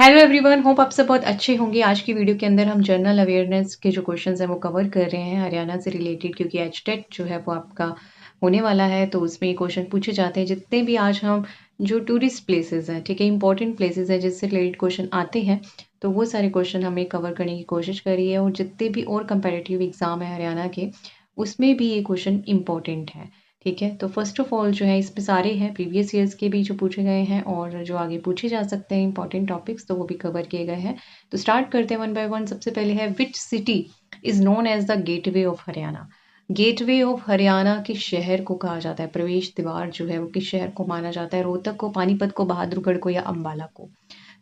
Hello everyone, hope आप सब बहुत अच्छे होंगे। आज की वीडियो के अंदर हम जनरल अवेयरनेस के जो क्वेश्चंस हैं वो कवर कर रहे हैं हरियाणा से रिलेटेड, क्योंकि एचटेट जो है वो आपका होने वाला है, तो उसमें ये क्वेश्चन पूछे जाते हैं। जितने भी आज हम जो टूरिस्ट प्लेसेस हैं, ठीक है, इंपॉर्टेंट प्लेसेस हैं जिससे रिलेटेड क्वेश्चन आते हैं, तो वो सारे क्वेश्चन हमें कवर करने की कोशिश करी है। और जितने भी और कंपेरेटिव एग्जाम है हरियाणा के, उसमें भी ये क्वेश्चन इंपॉर्टेंट है। ठीक है, तो फर्स्ट ऑफ ऑल जो है इसमें सारे हैं प्रीवियस ईयर्स के भी जो पूछे गए हैं और जो आगे पूछे जा सकते हैं इंपॉर्टेंट टॉपिक्स, तो वो भी कवर किए गए हैं। तो स्टार्ट करते हैं वन बाय वन। सबसे पहले है, which city is known as the gateway of Haryana. Gateway of Haryana किस शहर को कहा जाता है? प्रवेश द्वार जो है वो किस शहर को माना जाता है? रोहतक को, पानीपत को, बहादुरगढ़ को या अंबाला को?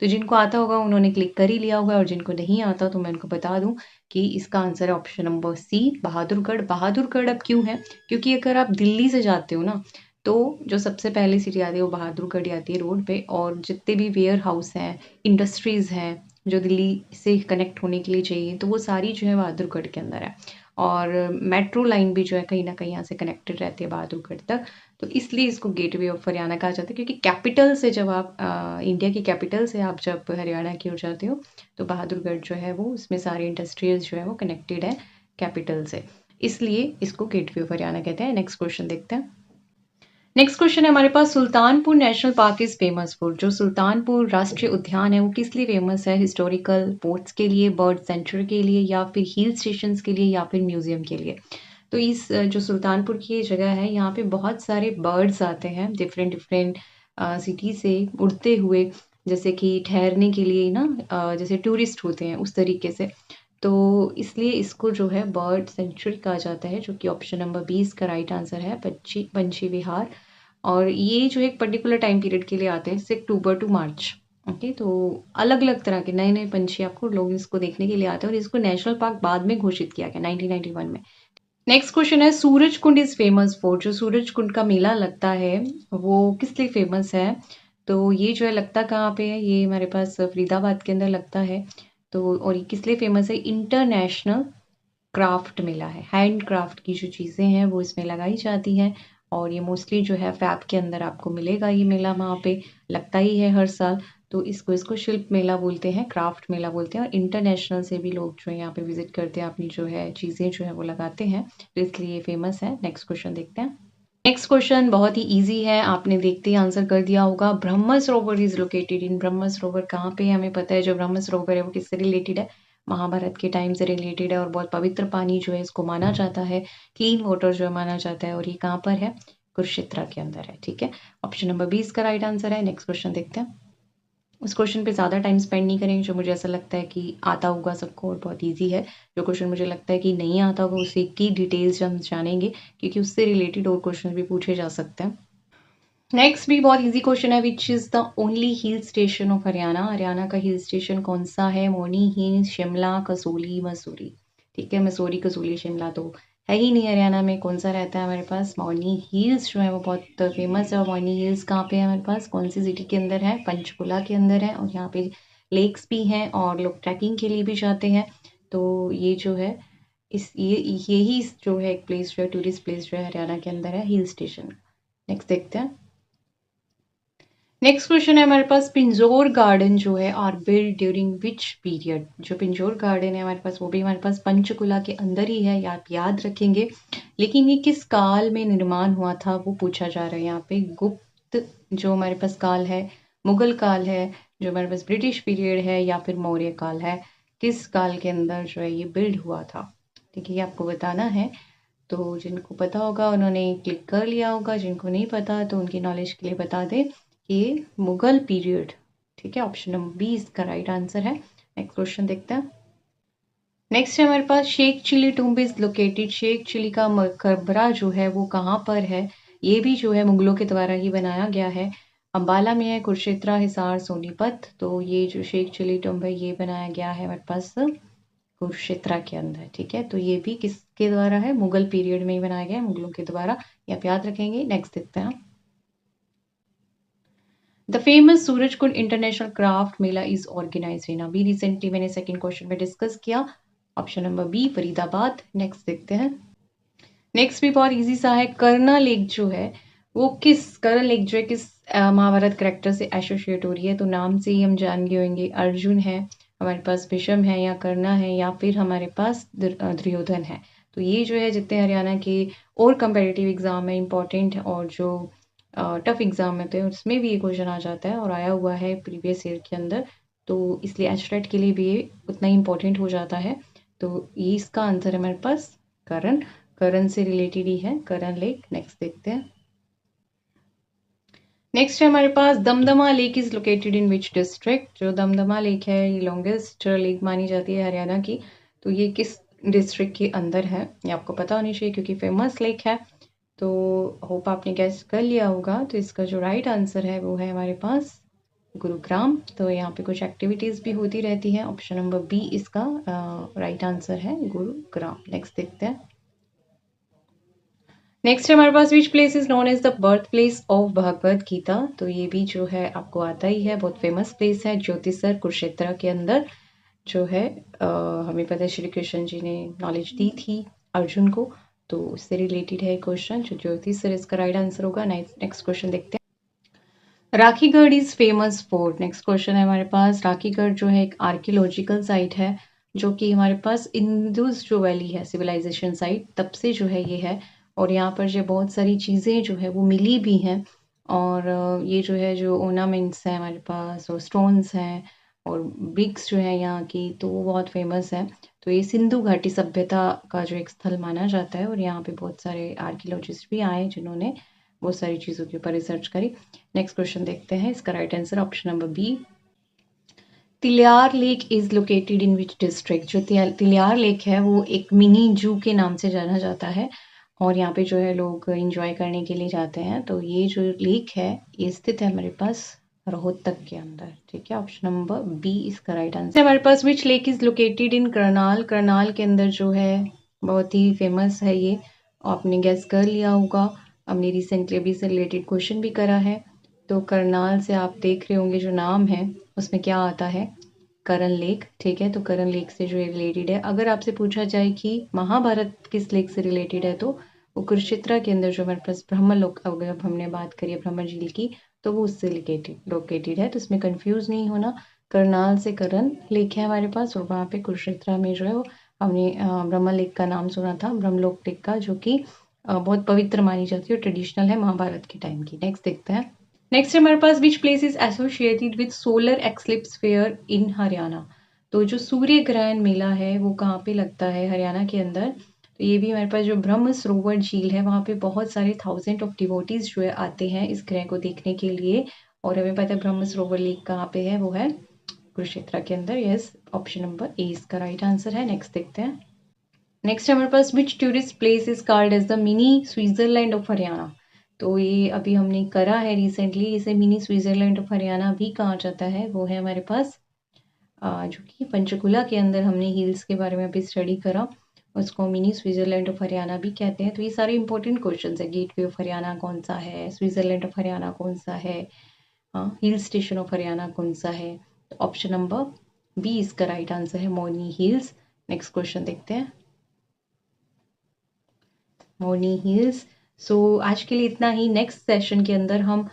तो जिनको आता होगा उन्होंने क्लिक कर ही लिया होगा, और जिनको नहीं आता तो मैं उनको बता दूं कि इसका आंसर है option number C, Bahadurgarh. Bahadurgarh अब क्यों है? क्योंकि अगर आप दिल्ली से जाते हो ना, तो जो सबसे पहली सिटी आती है वो बहादुरगढ़ आती है रोड पे, और जितने भी वेयर हाउस हैं, इंडस्ट्रीज़ हैं जो दिल्ली से कनेक्ट होने के लिए चाहिए, तो वो सारी जो है बहादुरगढ़ के अंदर है। और मेट्रो लाइन भी जो है कहीं ना कहीं यहाँ से कनेक्टेड रहती है बहादुरगढ़ तक। तो इसलिए इसको गेटवे ऑफ हरियाणा कहा जाता है, क्योंकि कैपिटल से जब आप इंडिया की कैपिटल से आप जब हरियाणा की ओर जाते हो, तो बहादुरगढ़ जो है वो उसमें सारे इंडस्ट्रीज जो है वो कनेक्टेड है कैपिटल से, इसलिए इसको गेटवे ऑफ हरियाणा कहते हैं। नेक्स्ट क्वेश्चन देखते हैं। नेक्स्ट क्वेश्चन है हमारे पास, Sultanpur national park is famous for. जो सुल्तानपुर राष्ट्रीय उद्यान है वो किस लिए फेमस है? हिस्टोरिकल पोर्ट्स के लिए, बर्ड सेंचुरी के लिए, या फिर हिल स्टेशन के लिए, या फिर म्यूजियम के लिए? तो इस जो सुल्तानपुर की ये जगह है, यहाँ पे बहुत सारे बर्ड्स आते हैं डिफरेंट डिफरेंट सिटी से उड़ते हुए, जैसे कि ठहरने के लिए ना, जैसे टूरिस्ट होते हैं उस तरीके से। तो इसलिए इसको जो है बर्ड सेंचुरी कहा जाता है, जो कि ऑप्शन नंबर 20 का राइट आंसर है, पंछी पंछी विहार। और ये जो एक पर्टिकुलर टाइम पीरियड के लिए आते हैं, जैसे अक्टूबर टू मार्च। ओके, तो अलग अलग तरह के नए नए पंछी आपको लोग इसको देखने के लिए आते हैं, और इसको नेशनल पार्क बाद में घोषित किया गया 1991 में। नेक्स्ट क्वेश्चन है, Suraj Kund is famous for. जो सूरज कुंड का मेला लगता है वो किस लिए फेमस है? तो ये जो है लगता कहाँ पे है? ये हमारे पास फरीदाबाद के अंदर लगता है। तो और ये किस लिए फेमस है? इंटरनेशनल क्राफ्ट मेला है। हैंड क्राफ्ट की जो चीज़ें हैं वो इसमें लगाई जाती हैं, और ये मोस्टली जो है फैब के अंदर आपको मिलेगा। ये मेला वहाँ पे लगता ही है हर साल। तो इसको इसको शिल्प मेला बोलते हैं, क्राफ्ट मेला बोलते हैं, और इंटरनेशनल से भी लोग जो है यहाँ पे विजिट करते हैं, अपनी जो है चीज़ें जो है वो लगाते हैं, तो इसलिए ये फेमस है। नेक्स्ट क्वेश्चन देखते हैं। नेक्स्ट क्वेश्चन बहुत ही इजी है, आपने देखते ही आंसर कर दिया होगा। ब्रह्म सरोवर इज लोकेटेड इन। ब्रह्म सरोवर कहाँ पे है? हमें पता है जो ब्रह्म सरोवर है वो किससे रिलेटेड है? महाभारत के टाइम से रिलेटेड है, और बहुत पवित्र पानी जो है इसको माना जाता है, क्लीन वाटर जो है माना जाता है, और ये कहाँ पर है? कुरुक्षेत्र के अंदर है। ठीक है, ऑप्शन नंबर 20 का राइट आंसर है। नेक्स्ट क्वेश्चन देखते हैं। उस क्वेश्चन पे ज़्यादा टाइम स्पेंड नहीं करेंगे, जो मुझे ऐसा लगता है कि आता होगा सबको और बहुत इजी है। जो क्वेश्चन मुझे लगता है कि नहीं आता होगा उसी की डिटेल्स हम जानेंगे, क्योंकि उससे रिलेटेड और क्वेश्चन भी पूछे जा सकते हैं। नेक्स्ट भी बहुत इजी क्वेश्चन है, which is the only hill station of Haryana. Haryana का हिल स्टेशन कौन सा है? मौनी हिल, शिमला, कसोली, मसूरी। ठीक है, मसूरी, कसोली, शिमला तो है ही नहीं हरियाणा में। कौन सा रहता है हमारे पास? मौनी हिल्स जो है वो बहुत फेमस है। और मौनी हिल्स कहाँ पे है हमारे पास? कौन सी सिटी के अंदर है? पंचकुला के अंदर है, और यहाँ पे लेक्स भी हैं और लोग ट्रैकिंग के लिए भी जाते हैं। तो ये जो है इस ये यही जो है एक प्लेस जो है, टूरिस्ट प्लेस जो है हरियाणा के अंदर है, हिल स्टेशन। नेक्स्ट देखते हैं। नेक्स्ट क्वेश्चन है हमारे पास, पिंजौर गार्डन जो है are build during which period. जो पिंजौर गार्डन है हमारे पास वो भी हमारे पास पंचकुला के अंदर ही है, या आप याद रखेंगे। लेकिन ये किस काल में निर्माण हुआ था वो पूछा जा रहा है यहाँ पे। गुप्त जो हमारे पास काल है, मुगल काल है, जो हमारे पास ब्रिटिश पीरियड है, या फिर मौर्य काल है, किस काल के अंदर जो है ये बिल्ड हुआ था? ठीक है, ये आपको बताना है। तो जिनको पता होगा उन्होंने क्लिक कर लिया होगा, जिनको नहीं पता तो उनकी नॉलेज के लिए बता दें, ये मुगल पीरियड। ठीक है, ऑप्शन नंबर 20 का राइट आंसर है। नेक्स्ट क्वेश्चन देखते हैं। नेक्स्ट है हमारे पास, Sheikh Chilli tomb is located. Sheikh Chilli का मकबरा जो है वो कहाँ पर है? ये भी जो है मुगलों के द्वारा ही बनाया गया है। अंबाला में है, कुरुक्षेत्र, हिसार, सोनीपत। तो ये जो शेख चिली टूम्ब है ये बनाया गया है हमारे पास कुरुक्षेत्र के अंदर। ठीक है, तो ये भी किसके द्वारा है? मुगल पीरियड में ही बनाया गया है, मुगलों के द्वारा। ये आप याद रखेंगे। नेक्स्ट देखते हैं। The famous Surajkund international craft mela is organise in. अभी रिसेंटली मैंने सेकंड क्वेश्चन में डिस्कस किया, option number B, Faridabad. Next देखते हैं। नेक्स्ट भी बहुत इजी सा है, करना लेक जो है वो किस, करना लेक जो है किस महाभारत करैक्टर से एसोसिएट हो रही है, तो नाम से ही हम जान गए होंगे। अर्जुन है, हमारे पास भीष्म है या कर्णा है, या फिर हमारे पास दुर्योधन है। तो ये जो है जितने हरियाणा के और कंपेटिटिव एग्जाम है इंपॉर्टेंट और जो टफ एग्जाम होते हैं उसमें भी ये क्वेश्चन आ जाता है और आया हुआ है प्रीवियस ईयर के अंदर, तो इसलिए एचटेट के लिए भी ये उतना ही इंपॉर्टेंट हो जाता है। तो ये इसका आंसर है हमारे पास करण। करण से रिलेटेड ही है करण लेक। नेक्स्ट देखते हैं। नेक्स्ट है हमारे पास Damdama lake is located in which district. जो दमदमा लेक है ये लॉन्गेस्ट लेक मानी जाती है हरियाणा की, तो ये किस डिस्ट्रिक्ट के अंदर है ये आपको पता होनी चाहिए क्योंकि फेमस लेक है। तो होप आपने गैस कर लिया होगा। तो इसका जो राइट आंसर है वो है हमारे पास गुरुग्राम। तो यहाँ पे कुछ एक्टिविटीज़ भी होती रहती हैं। ऑप्शन नंबर बी इसका राइट आंसर है गुरुग्राम। नेक्स्ट देखते हैं। नेक्स्ट है हमारे पास which place is known as the birth place of Bhagavad Gita. तो ये भी जो है आपको आता ही है, बहुत फेमस प्लेस है ज्योतिसर कुरुक्षेत्र के अंदर जो है। हमें पता है श्री कृष्ण जी ने नॉलेज दी थी अर्जुन को, तो उससे रिलेटेड है क्वेश्चन जो ज्योतिसर इसका राइट आंसर होगा। नेक्स्ट क्वेश्चन देखते हैं। Rakhigarh is famous for. Next question है हमारे पास राखीगढ़ जो है एक आर्कियोलॉजिकल साइट है जो कि हमारे पास इंदुज जो वैली है सिविलाइजेशन साइट तब से जो है ये है, और यहाँ पर जो बहुत सारी चीज़ें जो है वो मिली भी हैं। और ये जो है जो ऑर्नामेंट्स हैं हमारे पास और स्टोन्स हैं और ब्रिक्स जो है यहाँ की, तो वो बहुत फेमस है। तो ये सिंधु घाटी सभ्यता का जो एक स्थल माना जाता है और यहाँ पे बहुत सारे आर्कियोलॉजिस्ट भी आए जिन्होंने बहुत सारी चीज़ों के ऊपर रिसर्च करी। नेक्स्ट क्वेश्चन देखते हैं। इसका right answer option number B. Tilyar lake is located in which district. जो तिलियार लेक है वो एक मिनी जू के नाम से जाना जाता है और यहाँ पे जो है लोग इंजॉय करने के लिए जाते हैं। तो ये जो लेक है ये स्थित है हमारे पास रोहतक के अंदर। ठीक है, ऑप्शन नंबर बी इसका राइट आंसर। हमारे पास which lake is located in Karnal. Karnal के अंदर जो है बहुत ही फेमस है ये, आपने गैस कर लिया होगा। हमने रिसेंटली अभी से रिलेटेड क्वेश्चन भी करा है। तो करनाल से आप देख रहे होंगे जो नाम है उसमें क्या आता है, करण लेक। ठीक है, तो करण लेक से जो रिलेटेड है। अगर आपसे पूछा जाए कि महाभारत किस लेक से रिलेटेड है तो वो कुरुक्षेत्र के अंदर जो हमारे पास ब्रह्मलोक, अगर हमने बात करी है ब्रह्म झील की, तो वो उससे लोकेटेड है। तो इसमें कंफ्यूज नहीं होना, करनाल से करण लेक है हमारे पास और वहाँ पे कुरुक्षेत्र में जो है वो हमने ब्रह्म लेक का नाम सुना था, ब्रह्मलोक लेक का, जो कि बहुत पवित्र मानी जाती है और ट्रेडिशनल है महाभारत के टाइम की। नेक्स्ट देखते हैं। नेक्स्ट हमारे पास which place is associated with solar eclipse fair in Haryana. तो जो सूर्य ग्रहण मेला है वो कहाँ पे लगता है हरियाणा के अंदर। तो ये भी हमारे पास जो ब्रह्म सरोवर झील है वहाँ पे बहुत सारे थाउजेंड ऑफ डिवोटीज जो है आते हैं इस ग्रह को देखने के लिए। और हमें पता है ब्रह्म सरोवर लेक कहाँ पे है, वो है कुरुक्षेत्र के अंदर। यस, ऑप्शन नंबर ए इसका राइट आंसर है। नेक्स्ट देखते हैं। नेक्स्ट हमारे पास which tourist place is called as the mini Switzerland of Haryana. तो ये अभी हमने करा है रिसेंटली, इसे मिनी स्विट्जरलैंड ऑफ हरियाणा भी कहा जाता है। वो है हमारे पास जो कि पंचकुला के अंदर हमने हिल्स के बारे में अभी स्टडी करा, उसको मिनी स्विट्जरलैंड ऑफ हरियाणा भी कहते हैं। तो ये सारे इंपॉर्टेंट क्वेश्चन है। गेटवे ऑफ हरियाणा कौन सा है, स्विट्जरलैंड ऑफ हरियाणा कौन सा है, हिल स्टेशन ऑफ हरियाणा कौन सा है। तो ऑप्शन नंबर बी इसका राइट आंसर है, मोरनी हिल्स। नेक्स्ट क्वेश्चन देखते हैं। मोरनी हिल्स। सो आज के लिए इतना ही। नेक्स्ट सेशन के अंदर हम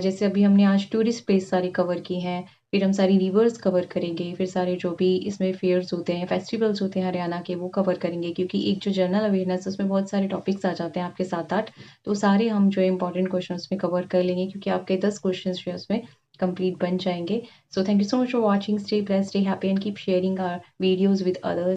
जैसे अभी हमने आज टूरिस्ट प्लेस सारी कवर की हैं, फिर हम सारी रिवर्स कवर करेंगे, फिर सारे जो भी इसमें फेयर्स होते हैं, फेस्टिवल्स होते हैं हरियाणा के, वो कवर करेंगे। क्योंकि एक जो जनरल अवेयरनेस उसमें बहुत सारे टॉपिक्स आ जाते हैं आपके 7-8, तो सारे हम जो है इंपॉर्टेंट क्वेश्चन उसमें कवर कर लेंगे क्योंकि आपके 10 क्वेश्चन जो है उसमें कंप्लीट बन जाएंगे। So thank you so much for watching. Stay blessed, stay happy and keep sharing our videos with others.